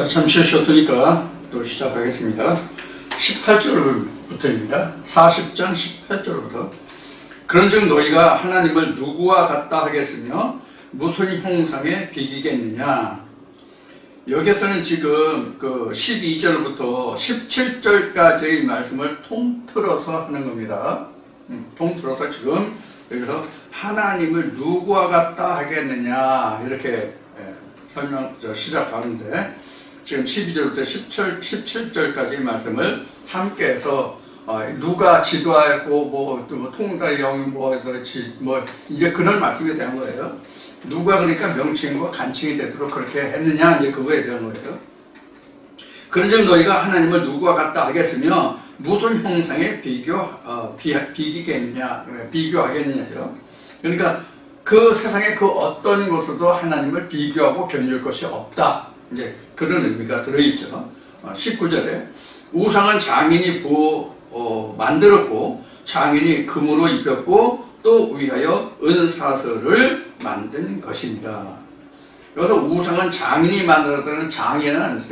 자, 잠시 쉬었으니까 또 시작하겠습니다. 18절부터입니다. 40장 18절부터. 그런즉 너희가 하나님을 누구와 같다 하겠으며 무슨 형상에 비기겠느냐. 여기에서는 지금 그 12절부터 17절까지의 말씀을 통틀어서 하는 겁니다. 통틀어서 지금 여기서 하나님을 누구와 같다 하겠느냐 이렇게 시작하는데, 지금 12절부터 17절까지 말씀을 함께해서 누가 지도하고 뭐 통과 영이 뭐해서 이제 그런 말씀에 대한 거예요. 누가 그러니까 명칭과 간칭이 되도록 그렇게 했느냐, 이제 그거에 대한 거예요. 그런즉 너희가 하나님을 누구와 같다 하겠으며 무슨 형상에 비기겠느냐, 비교하겠느냐죠. 그러니까 그 세상에 그 어떤 것으로도 하나님을 비교하고 견줄 것이 없다. 이제 그런 의미가 들어있죠. 19절에 우상은 장인이 만들었고 장인이 금으로 입혔고 또 위하여 은사슬을 만든 것입니다. 여기서 우상은 장인이 만들었다는, 장인은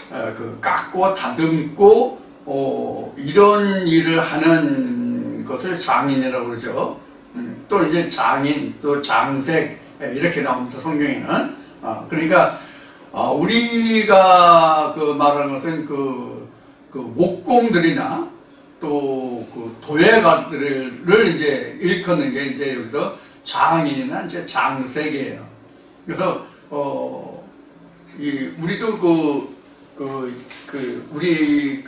그 깎고 다듬고 이런 일을 하는 것을 장인이라고 그러죠. 또 이제 장인, 또 장색 이렇게 나옵니다, 성경에는. 그러니까 우리가 그 말하는 것은 그 목공들이나 또 그 도예가들을 이제 일컫는 게 이제 여기서 장인이나 이제 장색이에요. 그래서 우리도 우리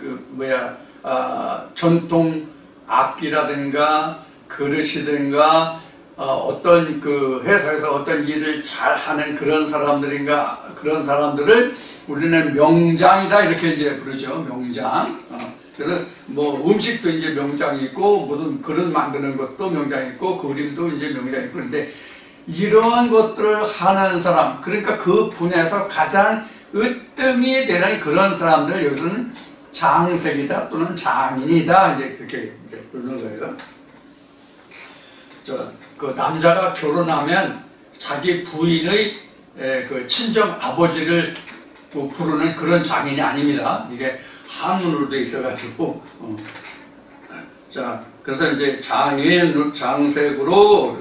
전통 악기라든가 그릇이든가 어떤 그 회사에서 어떤 일을 잘 하는 그런 사람들을 우리는 명장이다 이렇게 이제 부르죠. 명장. 그래서 뭐 음식도 이제 명장이 있고, 무슨 그릇 만드는 것도 명장이 있고, 그림도 이제 명장이 있고, 그런데 이러한 것들을 하는 사람, 그러니까 그 분야에서 가장 으뜸이 되는 그런 사람들, 여기서는 장색이다 또는 장인이다 이제 그렇게 부르는 거예요. 그 남자가 결혼하면 자기 부인의 그 친정 아버지를 부르는 그런 장인이 아닙니다. 이게 한문으로 돼 있어가지고, 그래서 이제 장색으로,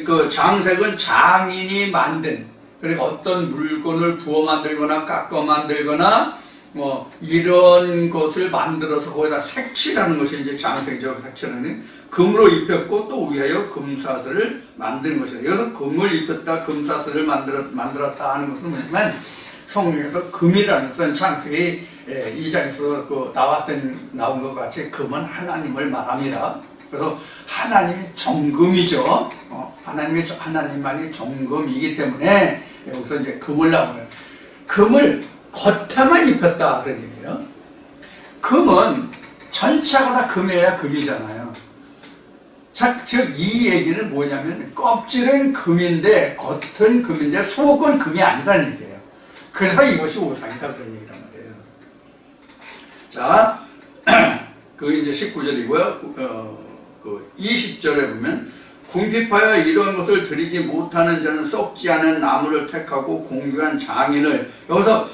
그 장색은 장인이 만든, 그러니까 어떤 물건을 부어 만들거나 깎아 만들거나 뭐 이런 것을 만들어서 거기다 색칠하는 것이 이제 장색이죠. 색칠하는 금으로 입혔고 또 위하여 금사슬을 만드는 것이다. 여기서 금을 입혔다, 금사슬을 만들었다 하는 것은 뭐냐면, 성경에서 금이라는 것은 창세기 2장에서 나온 것 같이 금은 하나님을 말합니다. 그래서 하나님이 정금이죠. 하나님만이 정금이기 때문에 여기서 이제 금을 나오는, 금을 겉에만 입혔다 그런 얘기예요. 금은 전체가 다 금이어야 금이잖아요. 즉 이 얘기는 뭐냐면, 껍질은 금인데 겉은 금인데 속은 금이 아니라는 얘기예요. 그래서 이것이 우상이다 그런 얘기란 말이에요. 자, 그 이제 19절이고요. 그 20절에 보면, 궁핍하여 이런 것을 드리지 못하는 자는 썩지 않은 나무를 택하고 공교한 장인을, 여기서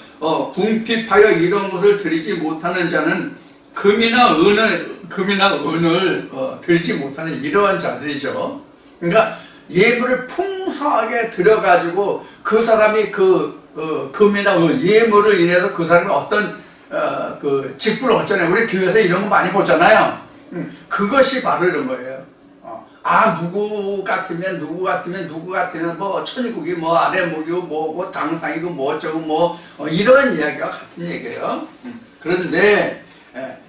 궁핍하여 이런 것을 드리지 못하는 자는 금이나 은을 드리지 못하는 이러한 자들이죠. 그러니까 예물을 풍성하게 드려가지고 그 사람이 금이나 은, 예물을 인해서 그 사람이 어떤 그 직분을 얻잖아요. 우리 교회에서 이런 거 많이 보잖아요. 그것이 바로 이런 거예요. 누구 같으면 뭐 천국이 뭐 아래목이고 뭐 당상이고 뭐 어쩌고 뭐 이런 이야기와 같은 얘기예요. 그런데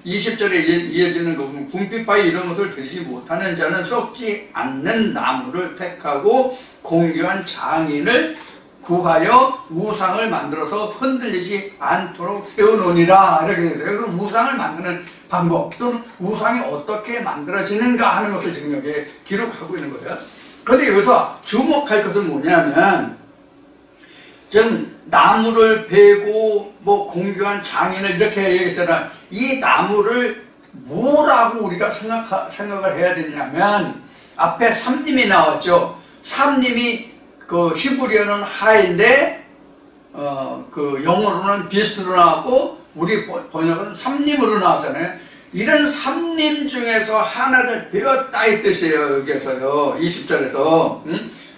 20절에 이어지는 거 보면, 궁핍하여 이런 것을 드리지 못하는 자는 썩지 않는 나무를 택하고 공교한 장인을 구하여 우상을 만들어서 흔들리지 않도록 세워놓으니라 이렇게 되어 있어요. 그래서 우상을 만드는 방법 또는 우상이 어떻게 만들어지는가 하는 것을 지금 여기에 기록하고 있는 거예요. 그런데 여기서 주목할 것은 뭐냐면, 전 나무를 베고 뭐 공교한 장인을 이렇게 얘기했잖아요. 이 나무를 뭐라고 우리가 생각을 해야 되냐면, 앞에 삼림이 나왔죠. 삼림이 그 히브리어는 하인데 그 영어로는 비스트로 나왔고 우리 번역은 삼림으로 나왔잖아요. 이런 삼림 중에서 하나를 배웠다 이 뜻이에요. 여기에서요. 20절에서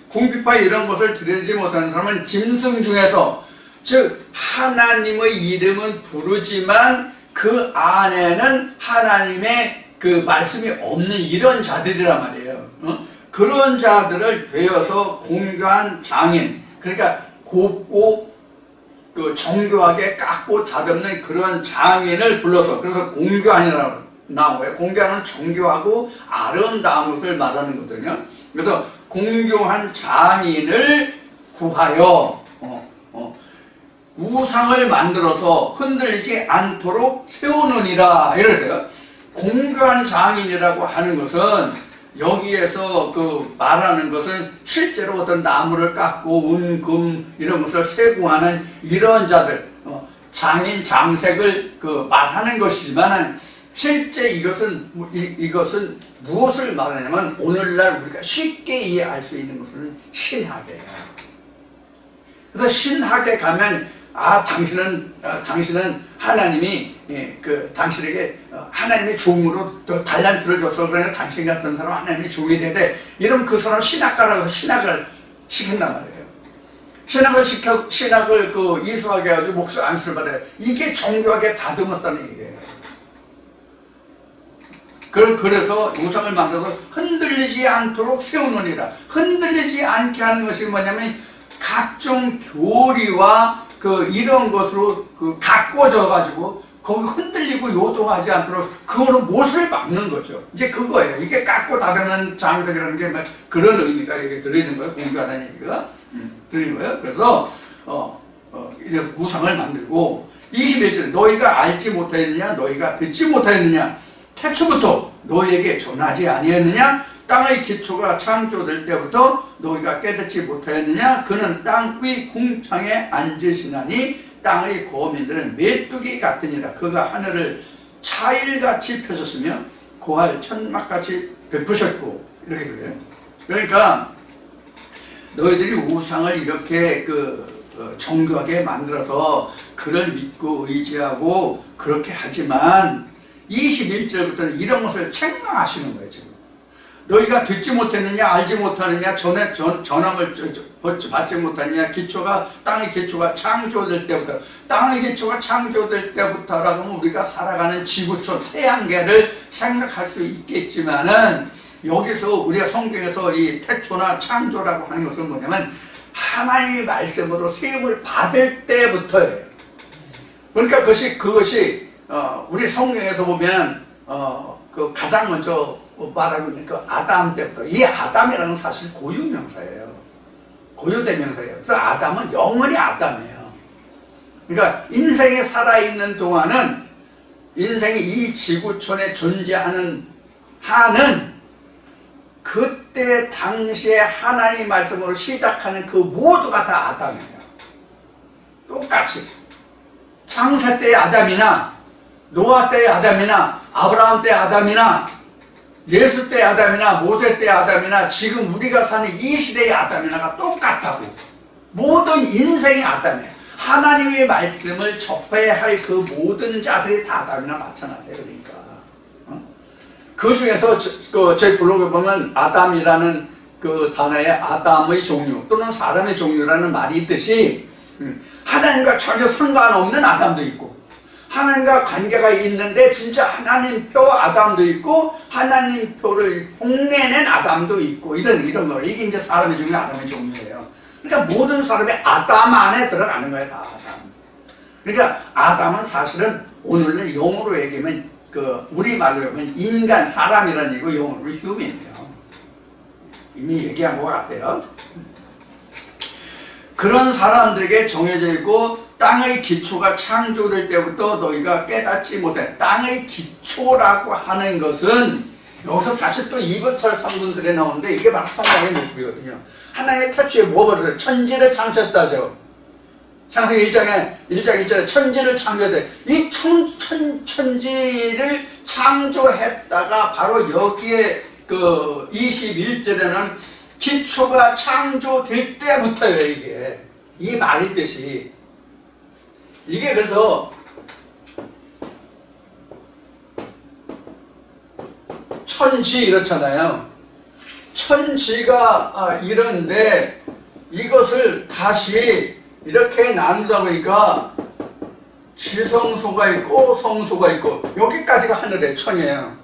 궁핍하 이런 것을 드리지 못하는 사람은 짐승 중에서, 즉 하나님의 이름은 부르지만 그 안에는 하나님의 그 말씀이 없는 이런 자들이란 말이에요. 그런 자들을 되어서 공교한 장인, 그러니까 곱고 그 정교하게 깎고 다듬는 그런 장인을 불러서, 그래서 공교한이라고 나와요. 공교한은 정교하고 아름다운 것을 말하는 거거든요. 그래서 공교한 장인을 구하여 우상을 만들어서 흔들리지 않도록 세우느니라 이러세요. 공교한 장인이라고 하는 것은 여기에서 그 말하는 것은 실제로 어떤 나무를 깎고 금 이런 것을 세공하는 이런 자들, 장인 장색을 그 말하는 것이지만 실제 이것은 무엇을 말하냐면 오늘날 우리가 쉽게 이해할 수 있는 것은 신학이에요. 그래서 신학에 가면 당신은 하나님이 그 당신에게 하나님의 종으로 달란트를 줬어. 그러니까 당신 같은 사람 하나님의 종이 돼야 돼. 이러면 그 사람 신학가라고 신학을 시킨단 말이에요. 신학을 그 이수하게 해가지고 목숨 안수를 받아요. 이게 정교하게 다듬었다는 얘기예요. 그래서 우상을 만들어서 흔들리지 않도록 세우느니라. 흔들리지 않게 하는 것이 뭐냐면 각종 교리와 이런 것으로 가꿔져 가지고 거기 흔들리고 요동하지 않도록 그거로 못을 막는 거죠. 이제 그거예요. 이게 깎고 다루는 장석이라는 게 그런 의미가 여기 들어있는 거예요. 공교하다는 얘기가 들리는 거예요. 그래서 이제 우상을 만들고 21절에 너희가 알지 못하였느냐, 너희가 듣지 못하였느냐, 태초부터 너희에게 전하지 아니했느냐, 땅의 기초가 창조될 때부터 너희가 깨닫지 못하였느냐, 그는 땅 위 궁창에 앉으시나니 땅의 거민들은 메뚜기 같으니라. 그가 하늘을 차일같이 펴셨으며 고할 천막같이 베푸셨고, 이렇게 그래요. 그러니까 너희들이 우상을 이렇게 정교하게 만들어서 그를 믿고 의지하고 그렇게 하지만 21절부터는 이런 것을 책망하시는 거예요. 지금 너희가 듣지 못했느냐, 알지 못하느냐, 전함을 받지 못하느냐, 땅의 기초가 창조될 때부터, 땅의 기초가 창조될 때부터라고 하면 우리가 살아가는 지구촌 태양계를 생각할 수 있겠지만은 여기서 우리가 성경에서 이 태초나 창조라고 하는 것은 뭐냐면 하나님의 말씀으로 세움을 받을 때부터예요. 그러니까 그것이 우리 성경에서 보면 그 가장 먼저 말하고 있는 그 아담 때부터, 이 아담이라는 사실 고유명사예요. 고유대명사예요. 그래서 아담은 영원히 아담이에요. 그러니까 인생에 살아있는 동안은, 인생이 이 지구촌에 존재하는 한은 그때 당시에 하나님 말씀으로 시작하는 그 모두가 다 아담이에요. 똑같이 창세 때의 아담이나 노아 때의 아담이나 아브라함 때의 아담이나 예수 때의 아담이나 모세 때의 아담이나 지금 우리가 사는 이 시대의 아담이나가 똑같다고. 모든 인생이 아담이에요. 하나님의 말씀을 접해야 할 그 모든 자들이 다 아담이나 마찬가지예요. 그러니까 그 중에서 제 블로그에 보면 아담이라는 그 단어에 아담의 종류 또는 사람의 종류라는 말이 있듯이 하나님과 전혀 상관없는 아담도 있고, 하나님과 관계가 있는데 진짜 하나님 표 아담도 있고, 하나님 표를 흉내낸 아담도 있고, 이런 거. 이게 이제 사람의 종류, 아담의 종류예요. 그러니까 모든 사람이 아담 안에 들어가는 거예요. 다 아담. 그러니까 아담은 사실은 오늘날 영어로 얘기하면 우리말로 하면 인간, 사람이라는 얘기고 영어로 휴먼이에요. 이미 얘기한 것 같아요. 그런 사람들에게 정해져 있고, 땅의 기초가 창조될 때부터 너희가 깨닫지 못해. 땅의 기초라고 하는 것은 여기서 다시 또 2분설 3분설에 나오는데 이게 바로 성경의 모습이거든요. 하나님의 태초에 뭐 버렸어요? 천지를 창조했다죠. 창세기 1장 1절에 천지를 창조했대. 이 천지를 창조했다가 바로 여기에 21절에는 기초가 창조될 때부터예요. 이게 이 말의 뜻이 이게 그래서 천지 이렇잖아요. 천지가 이런데 이것을 다시 이렇게 나누다 보니까 지성소가 있고 성소가 있고 여기까지가 하늘의 천이에요.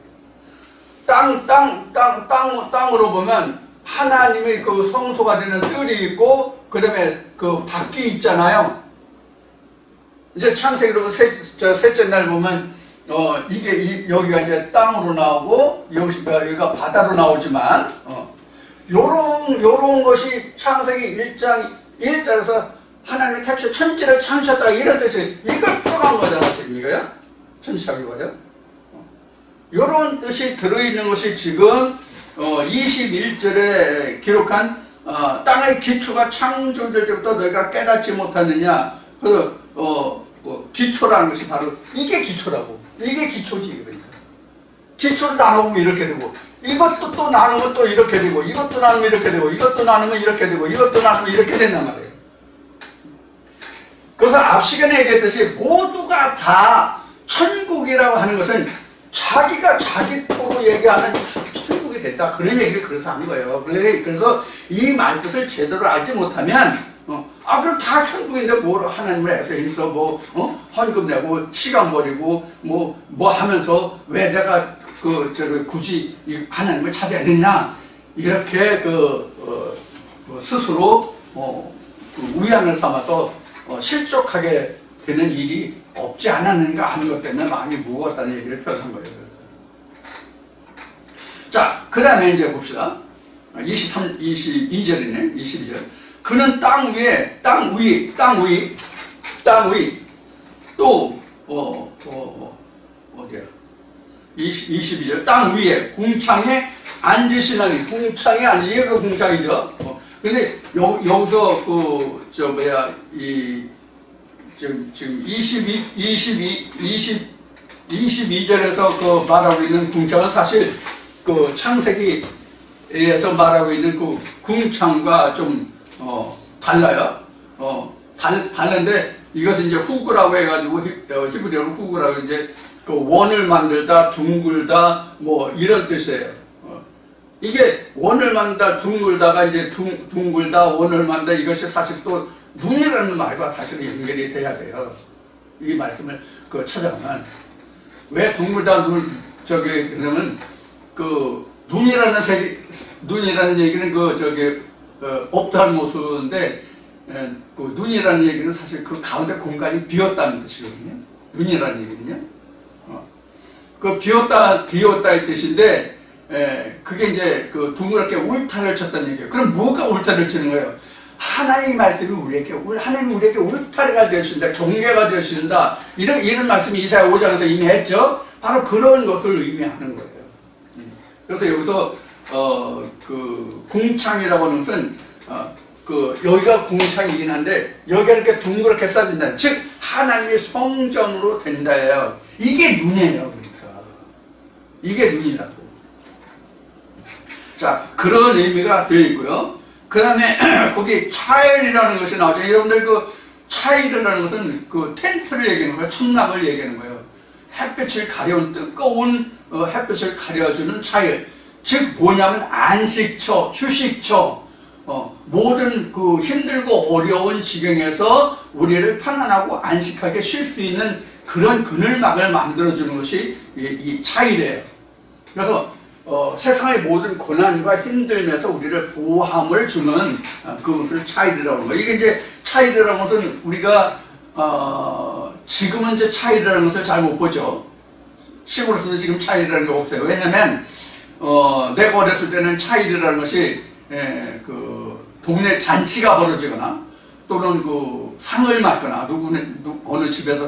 땅으로 보면 하나님의 그 성소가 되는 뜰이 있고 그 다음에 그 밖이 있잖아요. 이제 창세기로 셋째 날 보면 여기가 이제 땅으로 나오고 여기가 바다로 나오지만 요런 것이 창세기 1장 1절에서 하나님이 태초에 천지를 창조했다 이런 뜻이 이걸 풀어간 거잖아 지금 이거야. 천지창조가요. 요런 뜻이 들어있는 것이 지금 21절에 기록한 땅의 기초가 창조될 때부터 너희가 깨닫지 못하느냐. 기초라는 것이 바로 이게 기초라고. 이게 기초지. 그러니까 기초를 나누면 이렇게 되고 이것도 또 나누면 또 이렇게 되고 이것도 나누면 이렇게 되고 이것도 나누면 이렇게 되고 이것도 나누면 이렇게 된단 말이에요. 그래서 앞 시간에 얘기했듯이 모두가 다 천국이라고 하는 것은 자기가 자기 토로 얘기하는 천국이 됐다. 그런 얘기를 그래서 하는 거예요. 그래서 이 말뜻을 제대로 알지 못하면 그럼 다 천국인데 뭘 하나님을 해서 힘써 헌금 내고 시간 버리고 뭐 하면서 왜 내가 굳이 하나님을 찾아야 되냐 이렇게 스스로 우양을 삼아서 실족하게 되는 일이 없지 않았는가 하는 것 때문에 마음이 무거웠다는 얘기를 표현한 거예요. 자, 그 다음에 이제 봅시다. 22절이네. 22절. 그는 땅 위에 또 어디야? 22절. 땅 위에 궁창에 앉으시나니 궁창에 앉으 이게 그 궁창이죠. 근데 여기서 지금 22절에서 말하고 있는 궁창은 사실 창세기에서 말하고 있는 그 궁창과 좀 달라요. 다른데 이것은 이제 후구라고 해가지고 히브리어로 후구라고 이제 원을 만들다, 둥글다 뭐 이런 뜻이에요. 이게 원을 만들다, 둥글다가 이제 둥글다, 원을 만들다 이것이 사실 또 눈이라는 말과 사실 연결이 돼야 돼요. 이 말씀을 찾아보면 왜 둥글다 그러면 눈이라는 얘기는 옵탈모스인데 눈이라는 얘기는 사실 그 가운데 공간이 비었다는 뜻이거든요. 눈이라는 얘기는요. 비었다의 뜻인데 그게 이제 둥그렇게 울타리를 쳤다는 얘기예요. 그럼 뭐가 울타리를 치는 거예요? 하나님의 말씀이 하나님이 우리에게 울타리가 되어주신다, 경계가 되어주신다, 이런 말씀이 이사야 5장에서 이미 했죠? 바로 그런 것을 의미하는 거예요. 그래서 여기서, 궁창이라고 하는 것은, 여기가 궁창이긴 한데, 여기가 이렇게 둥그렇게 쌓여진다. 즉, 하나님의 성전으로 된다예요. 이게 눈이에요, 그러니까. 이게 눈이라고. 자, 그런 의미가 되어 있고요. 그 다음에 거기 차일이라는 것이 나오죠. 여러분들 차일이라는 것은 텐트를 얘기하는 거예요. 천막을 얘기하는 거예요. 햇빛을 가려운 뜨거운 햇빛을 가려주는 차일. 즉 뭐냐면 안식처, 휴식처. 모든 힘들고 어려운 지경에서 우리를 편안하고 안식하게 쉴 수 있는 그런 그늘막을 만들어주는 것이 이 차일이에요. 그래서 세상의 모든 고난과 힘들면서 우리를 보호함을 주는 그것을 차일이라고 하는 거예요. 이게 이제 차일이라는 것은 우리가 지금은 이제 차일이라는 것을 잘 못 보죠. 시골에서도 지금 차일이라는 게 없어요. 왜냐면 내가 어렸을 때는 차일이라는 것이 동네 잔치가 벌어지거나 또는 상을 맡거나 어느 집에서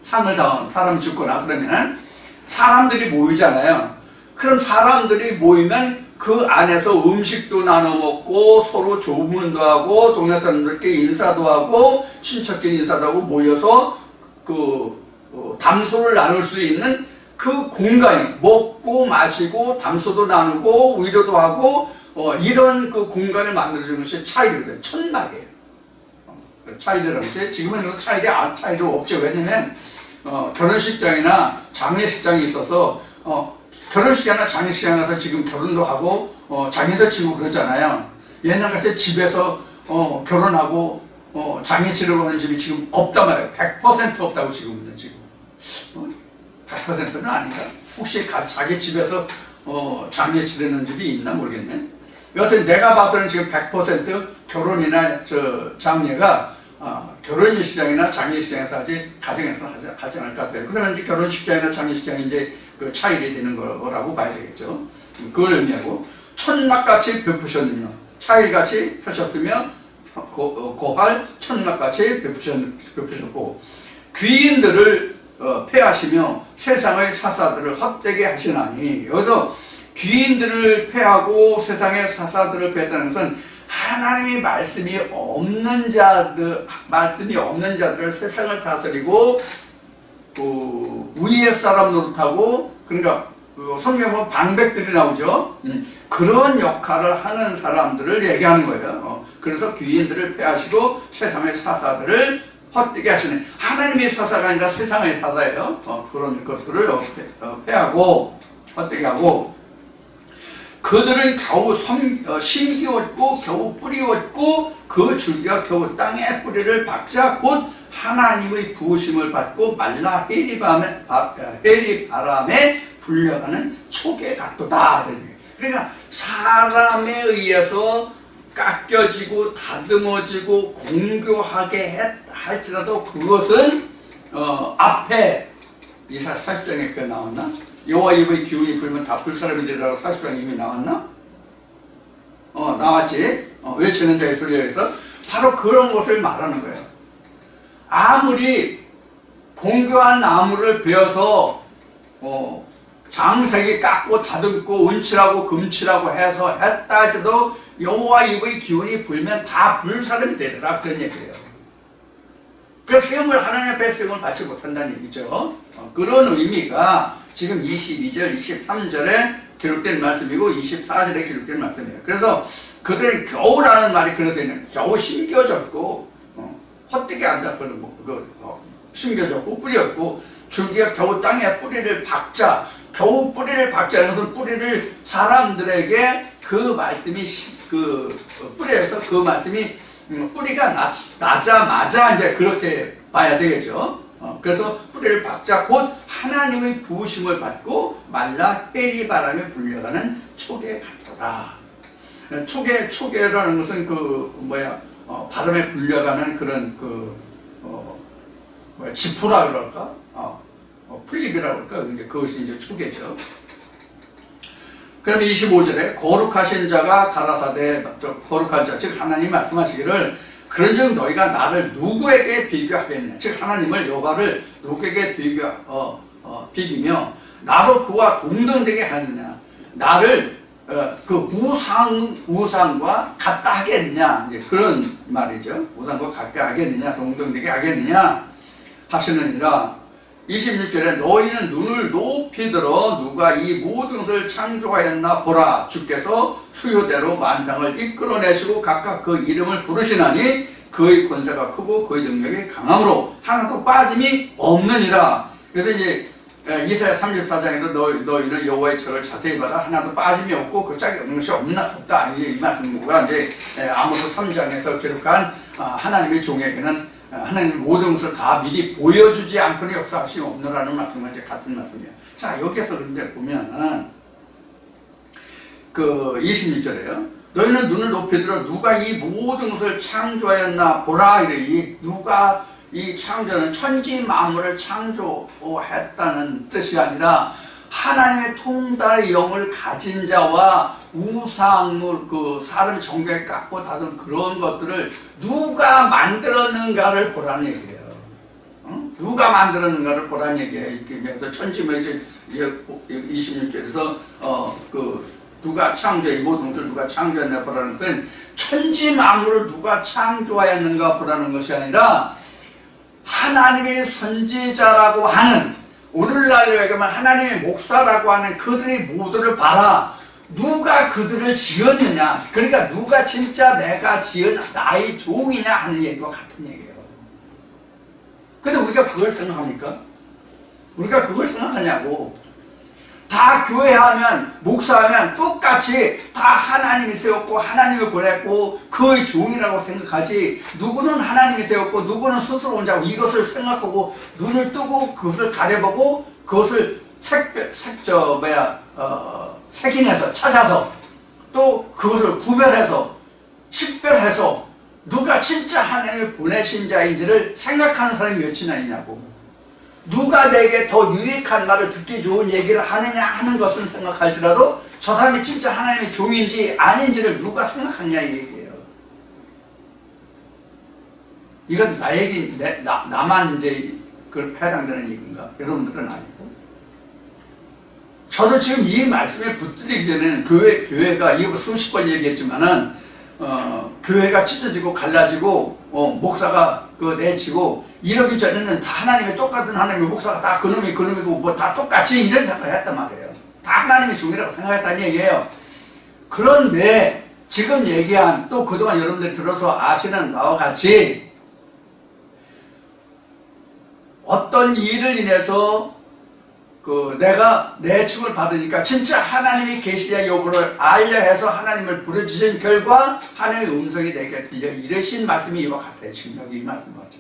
상을 당한 사람 죽거나 그러면 사람들이 모이잖아요. 그럼 사람들이 모이면 그 안에서 음식도 나눠 먹고 서로 조문도 하고 동네 사람들께 인사도 하고 친척끼리 인사도 하고 모여서 담소를 나눌 수 있는 그 공간이 먹고 마시고 담소도 나누고 위로도 하고 이런 그 공간을 만들어주는 것이 차일이거든요. 천막이에요. 차이라는 것이 지금은 그래서 차이도 없죠. 왜냐면 결혼식장이나 장례식장이 있어서 결혼식장이나 장례식장 가서 지금 결혼도 하고 장례도 치고 그러잖아요. 옛날같이 집에서 결혼하고 장례 치르고 하는 집이 지금 없단 말이에요. 100% 없다고 지금은요. 지금 100%는 아닌가? 혹시 자기 집에서 장례 치르는 집이 있나 모르겠네. 여하튼 내가 봐서는 지금 100% 결혼이나 장례가 결혼식장이나 장례식장에서 하지 가정에서 하지 않을 것 같아요. 그러면 이제 결혼식장이나 장례식장이 이제 그 차이가 되는 거라고 봐야 되겠죠. 그걸 의미하고 천막같이 베푸셨느냐. 차일같이 펴셨으며 고할 천막같이 베푸셨고 귀인들을 패하시며 세상의 사사들을 헛되게 하시나니. 여기서 귀인들을 패하고 세상의 사사들을 패했다는 것은 하나님의 말씀이 없는 자들을 세상을 다스리고 위의 사람 노릇하고, 그러니까 성경에 보면 방백들이 나오죠. 그런 역할을 하는 사람들을 얘기하는 거예요. 그래서 귀인들을 패하시고 세상의 사사들을 헛되게 하시는, 하나님의 사사가 아니라 세상의 사사예요. 그런 것들을 패하고 헛되게 하고, 그들은 겨우 심기웠고 겨우 뿌리웠고 그 줄기가 겨우 땅에 뿌리를 박자 곧 하나님의 부으심을 받고 말라 해리 바람에 불려가는 촉에 같도다. 그러니까 사람에 의해서 깎여지고 다듬어지고 공교하게 할지라도 그것은 앞에 이사 40장에 그 나왔나? 여호와 입의 기운이 불면 다 불 사람이 되리라고 40장에 이미 나왔나? 나왔지. 외치는 자의 소리에서 바로 그런 것을 말하는 거예요. 아무리 공교한 나무를 베어서 장색이 깎고 다듬고 은칠하고 금칠하고 해서 했다 해도 여호와 입의 기운이 불면 다 불사람이 되리라, 그런 얘기예요. 그래서 시험을 하나님 앞에 시험을 받지 못한다는 얘기죠. 그런 의미가 지금 22절, 23절에 기록된 말씀이고 24절에 기록된 말씀이에요. 그래서 그들이 겨우라는 말이 그래서 있는, 겨우 심겨졌고 헛되게 한다. 심겨졌고 뿌렸고 줄기가 겨우 땅에 뿌리를 박자. 겨우 뿌리를 박자는 것은 뿌리를 사람들에게 그 말씀이 뿌리에서 그 말씀이 뿌리가 나자마자 이제 그렇게 봐야 되겠죠. 그래서 뿌리를 박자 곧 하나님의 부으심을 받고 말라 해리 바람에 불려가는 촉에 같더라. 촉에라는 것은 바람에 불려가는 그런 지푸라 그럴까? 풀립이라고 그럴까? 그것이 이제 촉이죠. 그럼 25절에 거룩하신 자가 가라사대, 거룩한 자, 즉 하나님 말씀하시기를 그런즉 너희가 나를 누구에게 비교하겠느냐. 즉 하나님을 여호와를 누구에게 비기며 나로 그와 동등되게 하느냐. 나를 그 우상과 같다 하겠느냐. 이제 그런 말이죠. 우상과 같게 하겠느냐, 동등되게 하겠느냐 하시느니라. 26절에 너희는 눈을 높이 들어 누가 이 모든 것을 창조하였나 보라. 주께서 수요대로 만상을 이끌어내시고 각각 그 이름을 부르시나니 그의 권세가 크고 그의 능력이 강함으로 하나도 빠짐이 없느니라. 그래서 이제 이사야 34장에도 너희는 여호와의 절을 자세히 봐라. 하나도 빠짐이 없고 그 짝이 없는 것이 없다. 이 말씀과 이제 아모스 3장에서 기록한 하나님의 종에게는 하나님 모든 것을 다 미리 보여주지 않고는 역사하시 없느라는 말씀과 이제 같은 말씀이에요. 자, 여기에서 그런데 보면 그 26절에요. 너희는 눈을 높이 들어 누가 이 모든 것을 창조하였나 보라. 이래. 누가 이 창조는 천지 만물을 창조했다는 뜻이 아니라 하나님의 통달의 영을 가진 자와 우상물, 사람이 정교하게 깎고 다듬은 그런 것들을 누가 만들었는가를 보라는 얘기예요. 누가 만들었는가를 보라는 얘기예요. 그래서 천지만물 26절에서 누가 창조해, 이 모든 것을 누가 창조했나 보라는 것은 천지 만물을 누가 창조하였는가 보라는 것이 아니라 하나님의 선지자라고 하는, 오늘날로 얘기하면 하나님의 목사라고 하는 그들의 모두를 봐라. 누가 그들을 지었느냐, 그러니까 누가 진짜 내가 지은 나의 종이냐 하는 얘기와 같은 얘기예요. 근데 우리가 그걸 생각합니까? 우리가 그걸 생각하냐고. 다 교회하면, 목사하면 똑같이 다 하나님이 세웠고 하나님이 보냈고 그의 종이라고 생각하지, 누구는 하나님이 세웠고 누구는 스스로 혼자고, 이것을 생각하고 눈을 뜨고 그것을 가려보고 그것을 색인해서 찾아서 또 그것을 구별해서 식별해서 누가 진짜 하나님을 보내신 자인지를 생각하는 사람이 몇이나 있냐고. 누가 내게 더 유익한 말을 듣기 좋은 얘기를 하느냐 하는 것은 생각할지라도 저 사람이 진짜 하나님의 종인지 아닌지를 누가 생각하냐 이 얘기예요. 이건 나만 이제 해당되는 얘기인가? 여러분들은 아니고. 저는 지금 이 말씀에 붙들리기 전에는 교회가 이거 수십 번 얘기했지만은 교회가 찢어지고 갈라지고 목사가 내치고 이러기 전에는 다 하나님의 똑같은 하나님의 목사가 다 그놈이고 뭐 다 똑같이 이런 생각을 했단 말이에요. 다 하나님의 종이라고 생각했다는 얘기예요. 그런데 지금 얘기한, 또 그동안 여러분들이 들어서 아시는 바와 같이 어떤 일을 인해서 내가 내침을 받으니까 진짜 하나님이 계시냐 여부를 알려 해서 하나님을 부르짖은 결과 하나님의 음성이 내게 들려 이러신 말씀이 이와 같아요. 지금 여기 이 말씀과 같이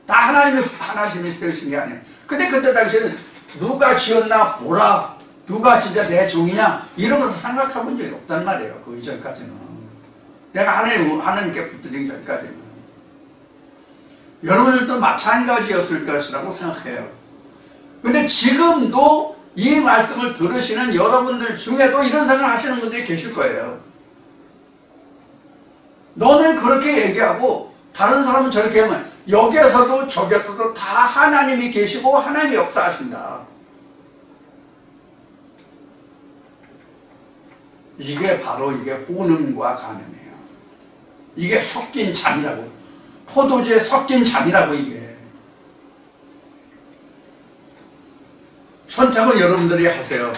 다 하나님이 세우신 게 아니에요. 근데 그때 당시에는 누가 지었나 보라, 누가 진짜 내 종이냐 이러면서 생각해 본 적이 없단 말이에요. 그 이전까지는 내가 하나님께 붙들리기 전까지는. 여러분들도 마찬가지였을 것이라고 생각해요. 근데 지금도 이 말씀을 들으시는 여러분들 중에도 이런 생각을 하시는 분들이 계실 거예요. 너는 그렇게 얘기하고 다른 사람은 저렇게 하면 여기에서도 저기에서도 다 하나님이 계시고 하나님이 역사하신다. 이게 바로 이게 혼음과 간음이에요. 이게 섞인 잔이라고. 포도주에 섞인 잔이라고 이게. 선택은 여러분들이 하세요.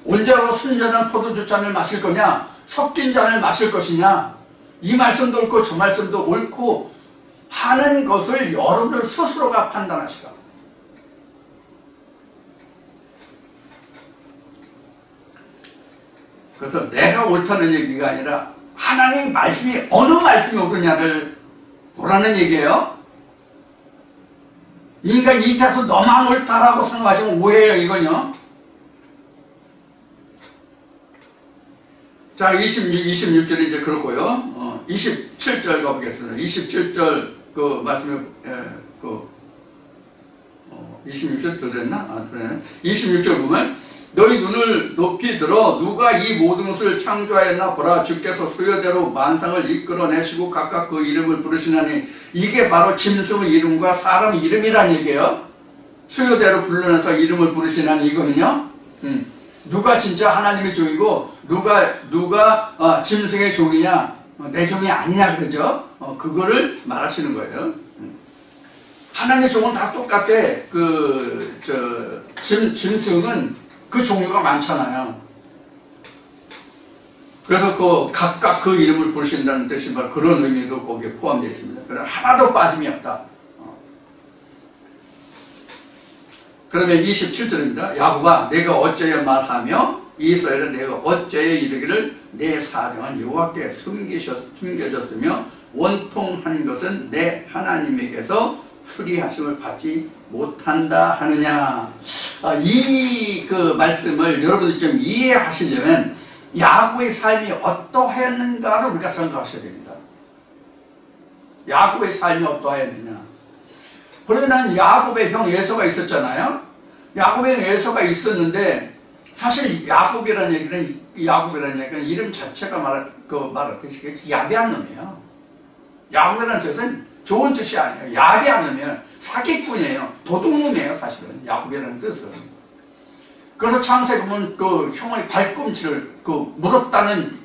온전하고 순전한 포도주 잔을 마실 거냐, 섞인 잔을 마실 것이냐, 이 말씀도 옳고 저 말씀도 옳고 하는 것을 여러분들 스스로가 판단하시라. 그래서 내가 옳다는 얘기가 아니라 하나님의 말씀이 어느 말씀이 옳으냐를 보라는 얘기예요. 인간 이태서 너만 옳다라고 생각하시면 오해예요, 이건요. 자, 26절이 이제 그렇고요. 27절 가보겠습니다. 27절 그 말씀에 26절 들었나? 들었네. 26절 보면 너희 눈을 높이 들어 누가 이 모든 것을 창조하였나 보라. 주께서 수요대로 만상을 이끌어내시고 각각 그 이름을 부르시나니. 이게 바로 짐승의 이름과 사람의 이름이란 얘기예요. 수요대로 불러내서 이름을 부르시나니 이거는요. 누가 진짜 하나님의 종이고 누가 짐승의 종이냐, 내 종이 아니냐 그러죠. 그거를 말하시는 거예요. 하나님의 종은 다 똑같아. 짐승은 그 종류가 많잖아요. 그래서 각각 그 이름을 부르신다는 뜻이 바로 그런 의미도 거기에 포함되어 있습니다. 그래서 하나도 빠짐이 없다. 그러면 27절입니다. 야곱아, 내가 어찌하여 말하며 이스라엘은 내가 어찌하여 이르기를 내 사정은 여호와께 숨겨졌으며 원통한 것은 내 하나님에게서 수리하심을 받지 못한다 하느냐. 이 말씀을 여러분들이 좀 이해하시려면 야곱의 삶이 어떠했는가를 우리가 생각하셔야 됩니다. 야곱의 삶이 어떠했느냐. 그러면 야곱의 형 에서가 있었잖아요. 야곱의 형 에서가 있었는데 사실 야곱이라는 얘기는 이름 자체가 말하듯이 야비한 놈이에요. 야곱이라는 뜻은 좋은 뜻이 아니에요. 야비한 놈이에요. 사기꾼이에요. 도둑놈이에요. 사실은 야곱이라는 뜻은. 그래서 창세기 보면 형의 발꿈치를 물었다는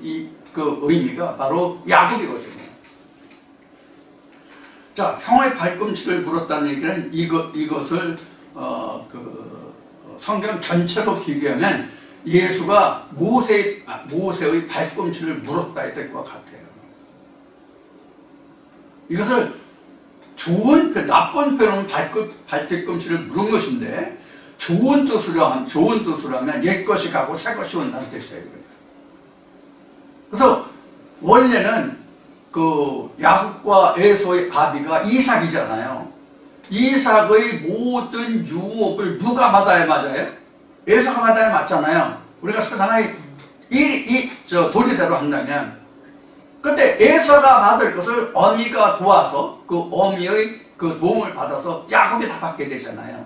의미가 바로 야곱이거든요. 자, 형의 발꿈치를 물었다는 얘기는 이것을 성경 전체로 비교하면 예수가 모세의 발꿈치를 물었다 했던 것 같아요. 이것을 나쁜 표현은 발뒤꿈치를 물은 것인데 좋은 뜻으로 하면 옛 것이 가고 새 것이 온다는 뜻이에요. 그래서 원래는 그 야곱과 에서의 아비가 이삭이잖아요. 이삭의 모든 유업을 누가 받아야 맞아요? 에서가 받아야 맞잖아요. 우리가 세상의 도리대로 한다면. 근데 에서가 받을 것을 어미가 도와서 그 어미의 그 도움을 받아서 야곱이 다 받게 되잖아요.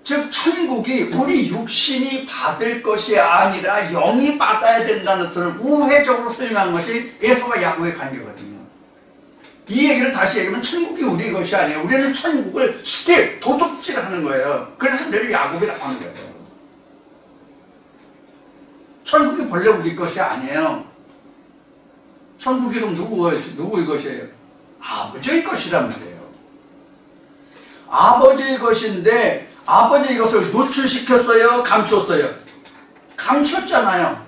즉 천국이 우리 육신이 받을 것이 아니라 영이 받아야 된다는 것을 우회적으로 설명한 것이 에서와 야곱의 관계거든요. 이 얘기를 다시 얘기하면 천국이 우리 것이 아니에요. 우리는 천국을 도둑질하는 거예요. 그래서 늘 야곱이라고 하는 거예요. 천국이 본래 우리 것이 아니에요. 천국이 그럼 누구의 것이에요? 아버지의 것이란 말이에요. 아버지의 것인데 아버지 이것을 노출시켰어요? 감추었어요? 감추었잖아요.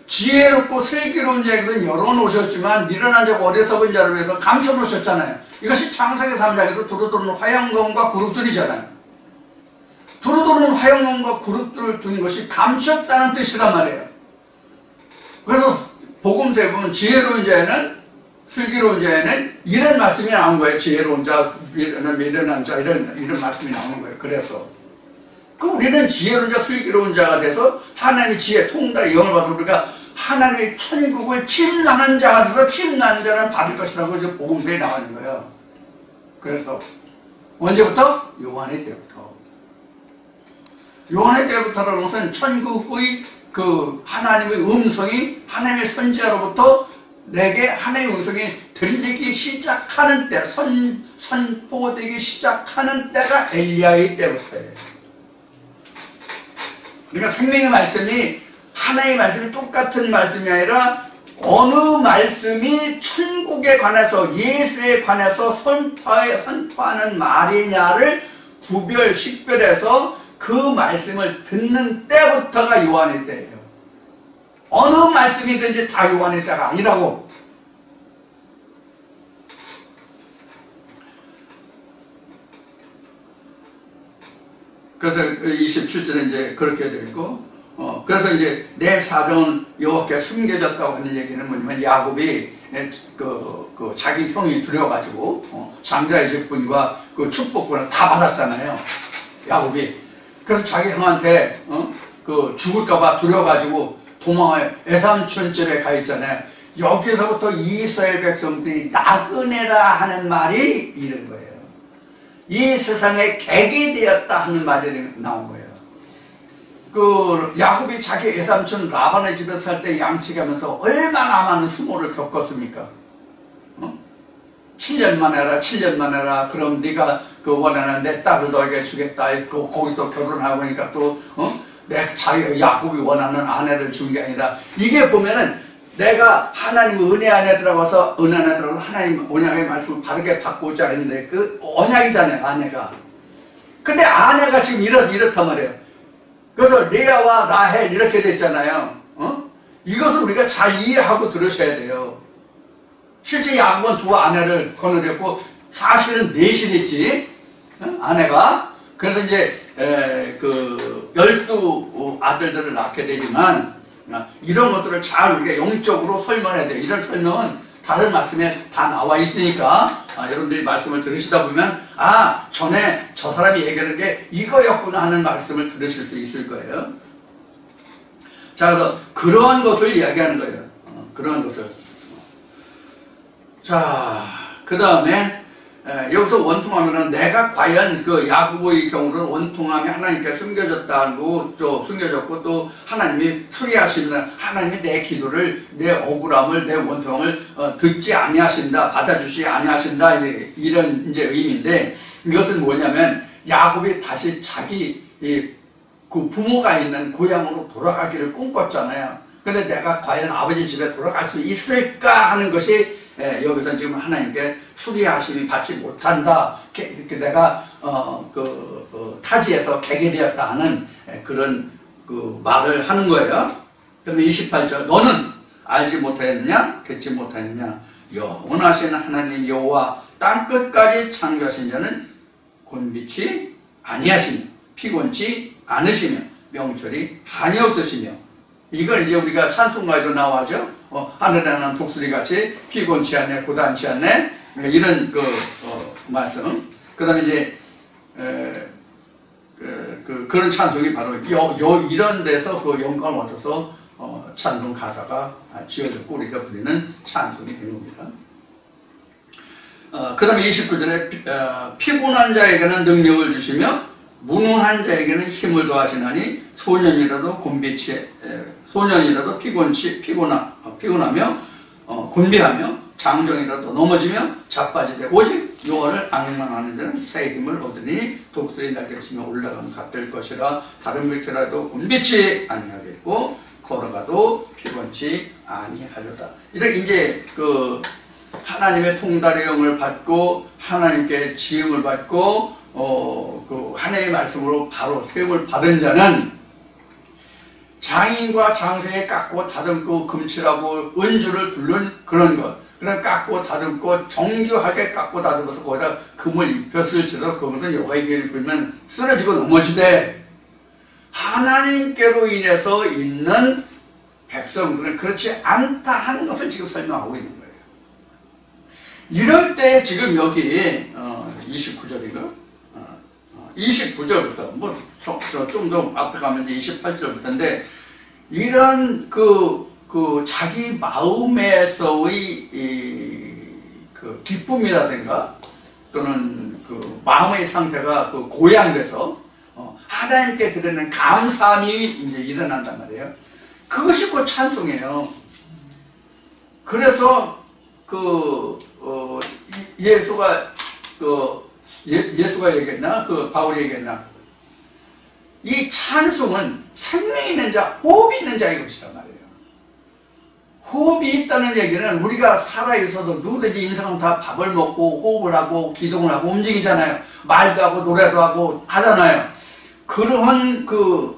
지혜롭고 슬기로운 자에게는 열어놓으셨지만 미련한 자고 어리석은 자를 위해서 감춰놓으셨잖아요. 이것이 창세기 3장에서 두루두는 화형검과 그룹들이잖아요. 두루두는 화형검과 그룹들을 둔 것이 감췄다는 뜻이란 말이에요. 그래서 복음서에 보면 지혜로운 자에는 슬기로운 자에는 이런 말씀이 나온 거예요. 지혜로운 자, 미련한 자 이런 말씀이 나오는 거예요. 그래서 우리는 지혜로운 자, 슬기로운 자가 돼서 하나님의 지혜, 통달의 영을 받아 우리가 하나님의 천국을 침나는 자가 돼서 침나는 자는 받을 것이라고 이제 복음서에 나오는 거예요. 그래서 언제부터? 요한의 때부터. 요한의 때부터라는 것은 천국의 그 하나님의 음성이 하나님의 선지자로부터 내게 하나님의 음성이 들리기 시작하는 때, 선포되기 시작하는 때가 엘리야의 때부터예요. 그러니까 생명의 말씀이 하나의 말씀이 똑같은 말씀이 아니라 어느 말씀이 천국에 관해서 예수에 관해서 선포하는 말이냐를 식별해서 그 말씀을 듣는 때부터가 요한의 때예요. 어느 말씀이든지 다 요한의 때가 아니라고. 그래서 27절에 이제 그렇게 되어 있고, 그래서 이제 내 사정은 여호와께 숨겨졌다고 하는 얘기는 뭐냐면 야곱이 자기 형이 두려워가지고 장자의 직분과 그 축복권을 다 받았잖아요. 야곱이. 그래서 자기 형한테 죽을까봐 두려워가지고 도망을 에삼촌집에 가 있잖아요. 여기서부터 이스라엘 백성들이 나그네라 하는 말이 이런 거예요. 이 세상에 객이 되었다 하는 말이 나온 거예요. 야곱이 자기 외삼촌 라반의 집에서 살 때 양치기하면서 얼마나 많은 수모를 겪었습니까? 7년만 해라, 7년만 해라. 그럼 네가 원하는 내 딸을 너에게 주겠다. 거기 또 결혼하고 보니까 또 야곱이 원하는 아내를 준 게 아니라, 이게 보면은 내가 하나님의 은혜 안에 들어가서 하나님 언약의 말씀을 바르게 받고자 했는데 그 언약이잖아요, 아내가. 근데 아내가 지금 이렇단 말이에요. 그래서 레아와 라헬 이렇게 됐잖아요. 이것을 우리가 잘 이해하고 들으셔야 돼요. 실제 야곱은 두 아내를 거느렸고 사실은 넷이 됐지, 아내가. 그래서 이제 12 아들들을 낳게 되지만 이런 것들을 잘 우리가 영적으로 설명해야 돼요. 이런 설명은 다른 말씀에 다 나와 있으니까 여러분들이 말씀을 들으시다 보면 전에 저 사람이 얘기하는 게 이거였구나 하는 말씀을 들으실 수 있을 거예요. 자, 그래서 그러한 것을 이야기하는 거예요. 그러한 것을. 자, 그 다음에 여기서 원통하면은 내가 과연 야곱의 경우는 원통함이 하나님께 숨겨졌다고 숨겨졌고 또 하나님이 수리하시는 하나님이 내 기도를, 내 억울함을, 내 원통함을 듣지 아니하신다, 받아주시 아니하신다, 이런 이제 의미인데, 이것은 뭐냐면 야곱이 다시 자기 그 부모가 있는 고향으로 돌아가기를 꿈꿨잖아요. 근데 내가 과연 아버지 집에 돌아갈 수 있을까 하는 것이 여기서 지금 하나님께 수리하심이 받지 못한다. 내가 타지에서 개게 되었다 하는 그런 그 말을 하는 거예요. 그러면 28절 너는 알지 못하였느냐 듣지 못하였느냐 영원하신 하나님 여호와 땅끝까지 창조하신 자는 곤비치 아니하시며 피곤치 않으시며 명철이 한이 없으시며 이걸 이제 우리가 찬송가에도 나와죠. 하늘에 나는 독수리같이 피곤치 않네 고단치 않네 이런 말씀. 그 다음에 이제 그런 찬송이 바로 이런 데서 그 영감을 얻어서 찬송 가사가 지어졌고 우리가 부르는 찬송이 된 겁니다. 그 다음에 29절에 피곤한 자에게는 능력을 주시며 무능한 자에게는 힘을 더하시나니 소년이라도 피곤하며 곤비하며 장정이라도 넘어지며 자빠지되 오직 여호와를 악망하는 자는 새 힘을 얻으니 독수리 날개치며 올라가면 같을 것이라 다른 백태라도 곤비치 아니하겠고 걸어가도 피곤치 아니하려다. 이렇게 이제 하나님의 통달의 영을 받고 하나님께 지음을 받고 그 하나님의 말씀으로 바로 세움을 받은 자는 장인과 장생에 깎고 다듬고 금칠하고 은주를 두른 그런 것. 그냥 깎고 다듬고 정교하게 깎고 다듬어서 거기다 금을 입혔을지라도 그것은 여호와의 길을 끌면 쓰러지고 넘어지되 하나님께로 인해서 있는 백성들은 그렇지 않다 하는 것을 지금 설명하고 있는 거예요. 이럴 때 지금 여기 29절이고 29절부터 뭐 좀 더 앞에 가면 이제 28절부터인데 이런 자기 마음에서의 그 기쁨이라든가 또는 그 마음의 상태가 고양돼서 하나님께 드리는 감사함이 이제 일어난단 말이에요. 그것이 곧 찬송이에요. 그래서 예수가 얘기했나? 바울이 얘기했나? 이 찬송은 생명 있는 자, 호흡이 있는 자의 것이란 말이에요. 호흡이 있다는 얘기는 우리가 살아있어도 누구든지 인생은 다 밥을 먹고 호흡을 하고 기동을 하고 움직이잖아요. 말도 하고 노래도 하고 하잖아요. 그러한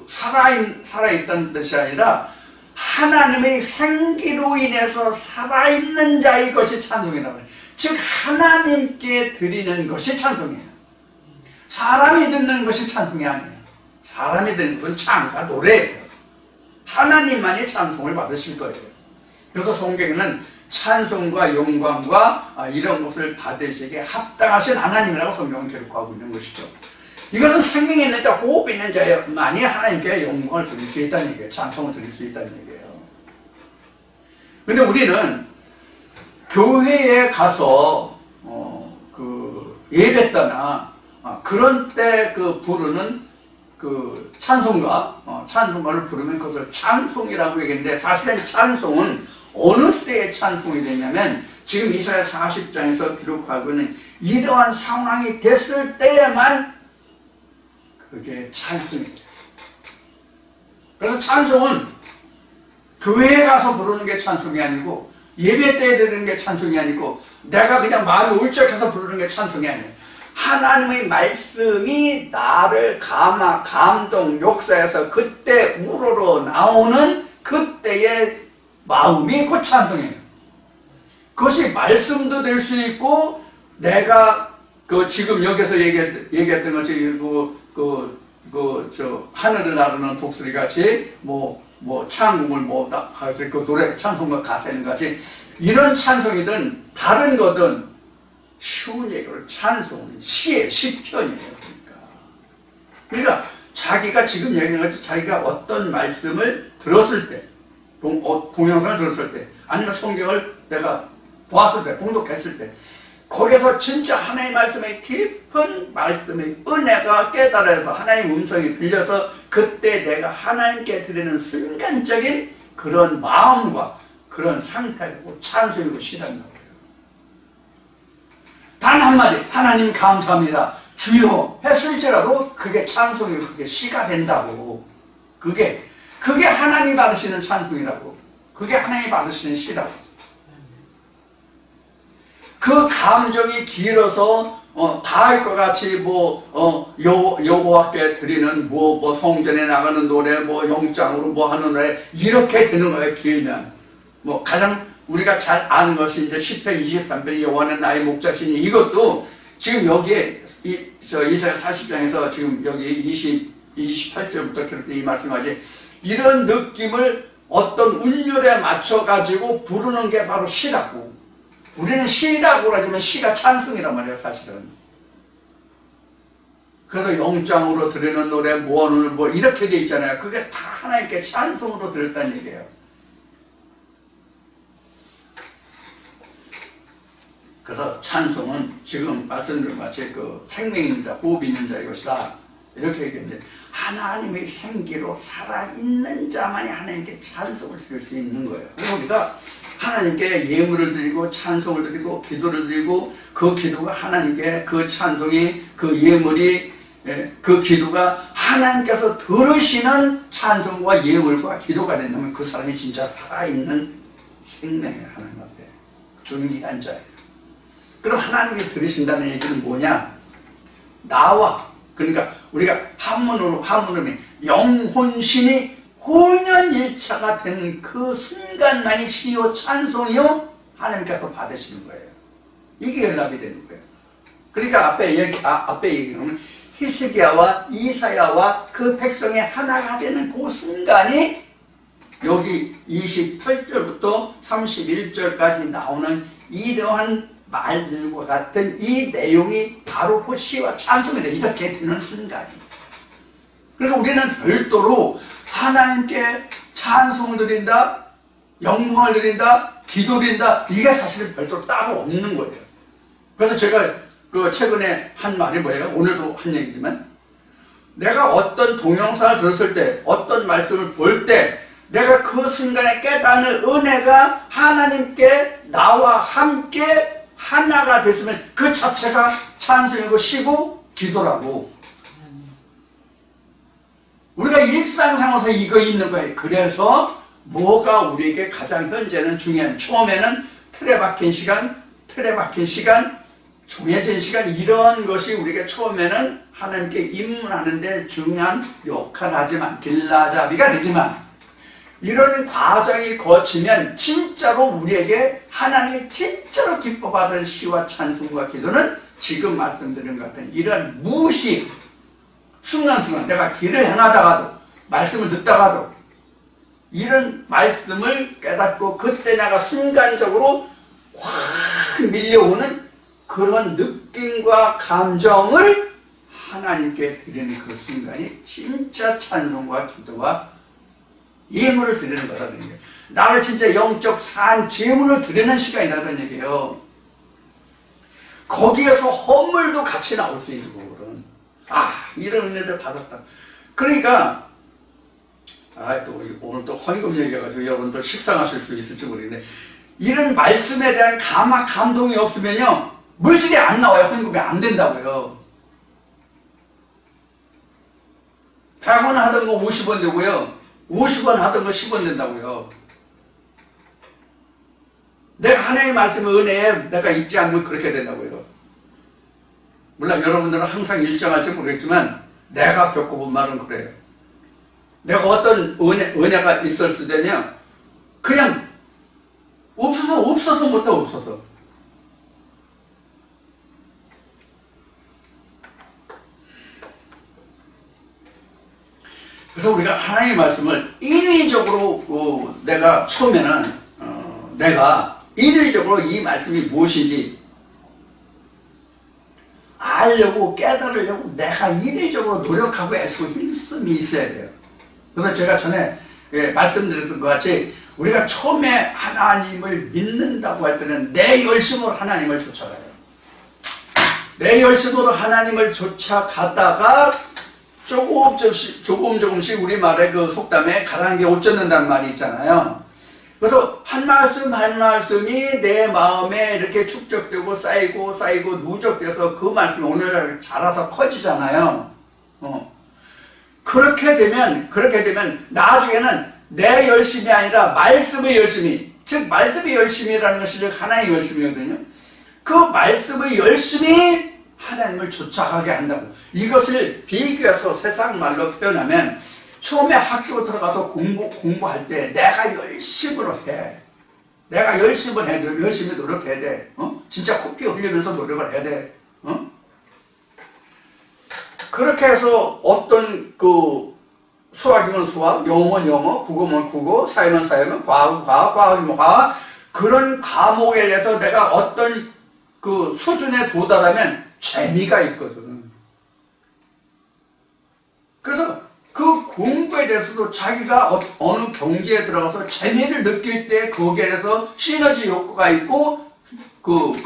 살아있다는 뜻이 아니라 하나님의 생기로 인해서 살아있는 자의 것이 찬송이라고 해요. 즉 하나님께 드리는 것이 찬송이에요. 사람이 듣는 것이 찬송이 아니에요. 사람이 듣는 건 창과 노래예요. 하나님만이 찬송을 받으실 거예요. 그래서 성경에는 찬송과 영광과 이런 것을 받으시기에 합당하신 하나님이라고 성경은 기록하고 있는 것이죠. 이것은 생명이 있는 자, 호흡이 있는 자만이 하나님께 영광을 드릴 수 있다는 얘기예요. 찬송을 드릴 수 있다는 얘기예요. 그런데 우리는 교회에 가서 예배 때나 그런 때 부르는 찬송가를 부르면 그것을 찬송이라고 얘기했는데 사실은 찬송은 어느 때에 찬송이 되냐면 지금 이사야 40장에서 기록하고 있는 이러한 상황이 됐을 때에만 그게 찬송이 돼요. 그래서 찬송은 교회에 가서 부르는 게 찬송이 아니고 예배 때에 드리는 게 찬송이 아니고 내가 그냥 마음이 울적해서 부르는 게 찬송이 아니에요. 하나님의 말씀이 나를 감동, 역사에서 그때 우러러 나오는 그때의 마음이 곧 찬송이에요. 그것이 말씀도 될 수 있고 내가 지금 여기서 얘기했던 것이 하늘을 나르는 독수리 같이 창궁을 노래 찬송과 가사는 같이 이런 찬송이든 다른 거든 쉬운 얘기로 찬송은 시의 시편이에요. 그러니까 자기가 지금 얘기한 것이 자기가 어떤 말씀을 들었을 때 동영상을 들었을 때 아니면 성경을 내가 보았을 때 봉독했을 때 거기서 진짜 하나님의 말씀의 깊은 말씀의 은혜가 깨달아서 하나님의 음성이 들려서 그때 내가 하나님께 드리는 순간적인 그런 마음과 그런 상태고 찬송이고 시라는 거예요. 단 한마디 하나님 감사합니다 주여 했을지라도 그게 찬송이고 그게 시가 된다고. 그게 하나님이 받으시는 찬송이라고. 그게 하나님이 받으시는 시라고. 그 감정이 길어서 다 할 것 같이 여호와께 드리는 성전에 나가는 노래, 영장으로 하는 노래, 이렇게 되는 거예요. 길면 가장 우리가 잘 아는 것이 이제 10편 23편 여호와는 나의 목자시니, 이것도 지금 여기에 이사야 40장에서 지금 여기 28절부터 그렇게 이 말씀하지, 이런 느낌을 어떤 운율에 맞춰 가지고 부르는 게 바로 시라고. 우리는 시라고 하지만 시가 찬송이란 말이에요, 사실은. 그래서 영장으로 드리는 노래, 이렇게 돼 있잖아요. 그게 다 하나님께 찬송으로 드렸다는 얘기예요. 그래서 찬송은 지금 말씀드린 같이 생명 있는 자, 호흡 있는 자의 것이다, 이렇게 얘기했는데, 하나님의 생기로 살아있는 자만이 하나님께 찬송을 드릴 수 있는 거예요. 그래서 우리가 하나님께 예물을 드리고 찬송을 드리고 기도를 드리고, 그 기도가 하나님께, 그 찬송이, 그 예물이, 그 기도가 하나님께서 들으시는 찬송과 예물과 기도가 된다면 그 사람이 진짜 살아있는 생명이에요. 하나님 앞에 존귀한 자예요. 그럼 하나님이 들으신다는 얘기는 뭐냐? 나와, 그러니까 우리가 한문으로 영혼신이 혼연일체가 되는 그 순간만이 시요 찬송이요 하나님께서 받으시는 거예요. 이게 연락이 되는 거예요. 그러니까 앞에 얘기하면 히스기야와 이사야와 그 백성이 하나가 되는 그 순간이 여기 28절부터 31절까지 나오는 이러한 말들과 같은 이 내용이 바로 그 시와 찬송이 돼. 이렇게 되는 순간이. 그래서 우리는 별도로 하나님께 찬송을 드린다, 영광을 드린다, 기도 드린다, 이게 사실은 별도로 따로 없는 거예요. 그래서 제가 최근에 한 말이 뭐예요? 오늘도 한 얘기지만, 내가 어떤 동영상을 들었을 때, 어떤 말씀을 볼 때, 내가 그 순간에 깨닫는 은혜가 하나님께 나와 함께 하나가 됐으면 그 자체가 찬송이고 시고 기도라고. 우리가 일상상에서 이거 있는 거예요. 그래서 뭐가 우리에게 가장 현재는 중요한, 처음에는 틀에 박힌 시간, 정해진 시간, 이런 것이 우리가 처음에는 하나님께 입문하는데 중요한 역할을 하지만, 길라잡이가 되지만, 이런 과정이 거치면 진짜로 우리에게 하나님이 진짜로 기뻐받을 시와 찬송과 기도는 지금 말씀드린 것 같은 이런 무시, 순간순간 내가 길을 행하다가도, 말씀을 듣다가도 이런 말씀을 깨닫고 그때 내가 순간적으로 확 밀려오는 그런 느낌과 감정을 하나님께 드리는 그 순간이 진짜 찬송과 기도와 예물을 드리는 거라는 얘기예요. 나를 진짜 영적 산 제물을 드리는 시간이라는 얘기예요. 거기에서 헌물도 같이 나올 수 있는 거거든. 이런 은혜를 받았다. 그러니까 또 오늘 또 헌금 얘기해가지고 여러분들 식상하실 수 있을지 모르겠는데, 이런 말씀에 대한 감동이 없으면요 물질이 안 나와요. 헌금이 안 된다고요. 100원 하던 거 50원 되고요, 50원 하던 거 10원 된다고요. 내가 하나님의 말씀의 은혜에 내가 잊지 않으면 그렇게 된다고요. 물론 여러분들은 항상 일정할지 모르겠지만 내가 겪어본 말은 그래요. 내가 어떤 은혜가 있었을 때냐, 그냥 없어서 못해. 없어서. 그래서 우리가 하나님의 말씀을 인위적으로 내가 처음에는 내가 인위적으로 이 말씀이 무엇인지 알려고, 깨달으려고 내가 인위적으로 노력하고 애쓰고 힘씀이 있어야 돼요. 그래서 제가 전에 말씀드렸던 것 같이 우리가 처음에 하나님을 믿는다고 할 때는 내 열심으로 하나님을 쫓아가요. 내 열심으로 하나님을 쫓아가다가 조금씩 우리 말의 그 속담에 가라앉게 옷 젖는다는 말이 있잖아요. 그래서 한 말씀 한 말씀이 내 마음에 이렇게 축적되고 쌓이고 누적돼서 그 말씀이 오늘날 자라서 커지잖아요. 그렇게 되면 나중에는 내 열심이 아니라 말씀의 열심이, 즉 말씀의 열심이라는 것이 즉 하나의 열심이거든요. 그 말씀의 열심이 하나님을 쫓아가게 한다고. 이것을 비교해서 세상 말로 표현하면 처음에 학교 들어가서 공부할 때 내가 열심으로 해. 내가 열심히 노력해야 돼. 진짜 코피 흘리면서 노력을 해야 돼. 그렇게 해서 어떤 수학이면 수학, 영어면 영어, 국어면 국어, 사회면 사회면, 과학은 과학, 과학이면 과학, 그런 과목에 대해서 내가 어떤 수준에 도달하면 재미가 있거든. 그래서 그 공부에 대해서도 자기가 어느 경지에 들어가서 재미를 느낄 때 거기에 대해서 시너지 효과가 있고,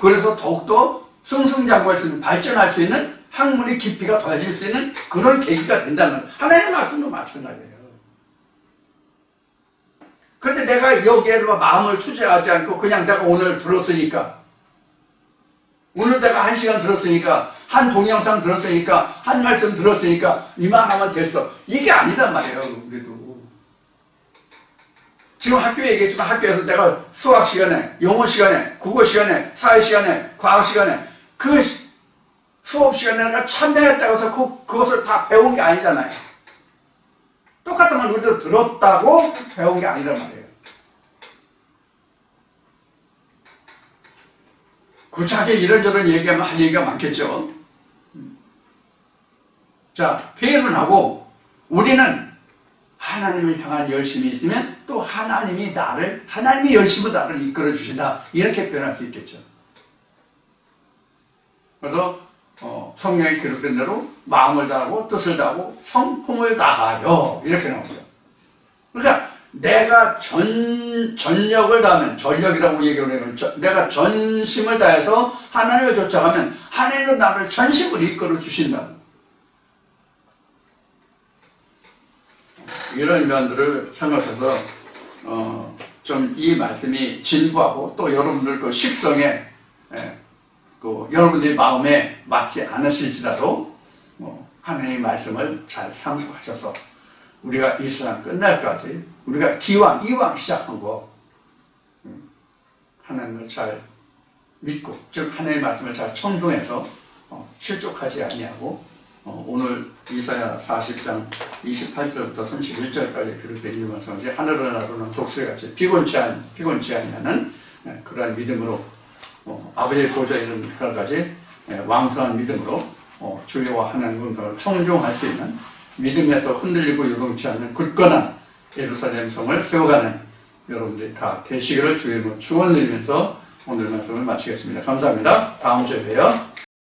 그래서 더욱더 승승장구할 수 있는, 발전할 수 있는 학문의 깊이가 더해질 수 있는 그런 계기가 된다는, 하나님의 말씀도 마찬가지예요. 그런데 내가 여기에 마음을 투자하지 않고 그냥 내가 오늘 들었으니까, 오늘 내가 1시간 들었으니까, 한 동영상 들었으니까, 한 말씀 들었으니까 이만하면 됐어. 이게 아니단 말이에요. 우리도 지금 학교에 얘기했지만, 학교에서 내가 수학 시간에, 영어 시간에, 국어 시간에, 사회 시간에, 과학 시간에, 그 수업 시간에 내가 참여했다고 해서 그것을 다 배운 게 아니잖아요. 똑같은 말 우리도 들었다고 배운 게 아니란 말이에요. 구차하게 이런저런 얘기하면 할 얘기가 많겠죠. 자, 회의를 하고 우리는 하나님을 향한 열심이 있으면 또 하나님이 열심으로 나를 이끌어 주신다. 이렇게 표현할 수 있겠죠. 그래서 성경에 기록된 대로 마음을 다하고 뜻을 다하고 성품을 다하여 이렇게 나오죠. 그러니까 내가 전력을 다하면, 전력이라고 얘기를 해요. 내가 전심을 다해서 하나님을 쫓아가면 하나님은 나를 전심으로 이끌어 주신다. 이런 면들을 생각해서 좀 이 말씀이 진부하고 또 여러분들 그 식성에 여러분들의 마음에 맞지 않으실지라도 하나님의 말씀을 잘 참고하셔서 우리가 이 세상 끝날까지 우리가 이왕 시작한 거 하나님을 잘 믿고, 즉 하나님의 말씀을 잘 청종해서 실족하지 아니하고 오늘 이사야 40장 28절부터 31절까지 기록된 이 말씀이 하늘을 나르는 독수리같이 피곤치 아니하는 그러한 믿음으로 아버지의 보좌에 이르는 그날까지 왕성한 믿음으로 주여와 하나님 음성을 청종할 수 있는, 믿음에서 흔들리고 요동치 않는 굳건한 예루살렘 성을 세워가는 여러분들이 다 되시기를 주의 이름으로 축원드리면서 오늘 말씀을 마치겠습니다. 감사합니다. 다음 주에 봬요.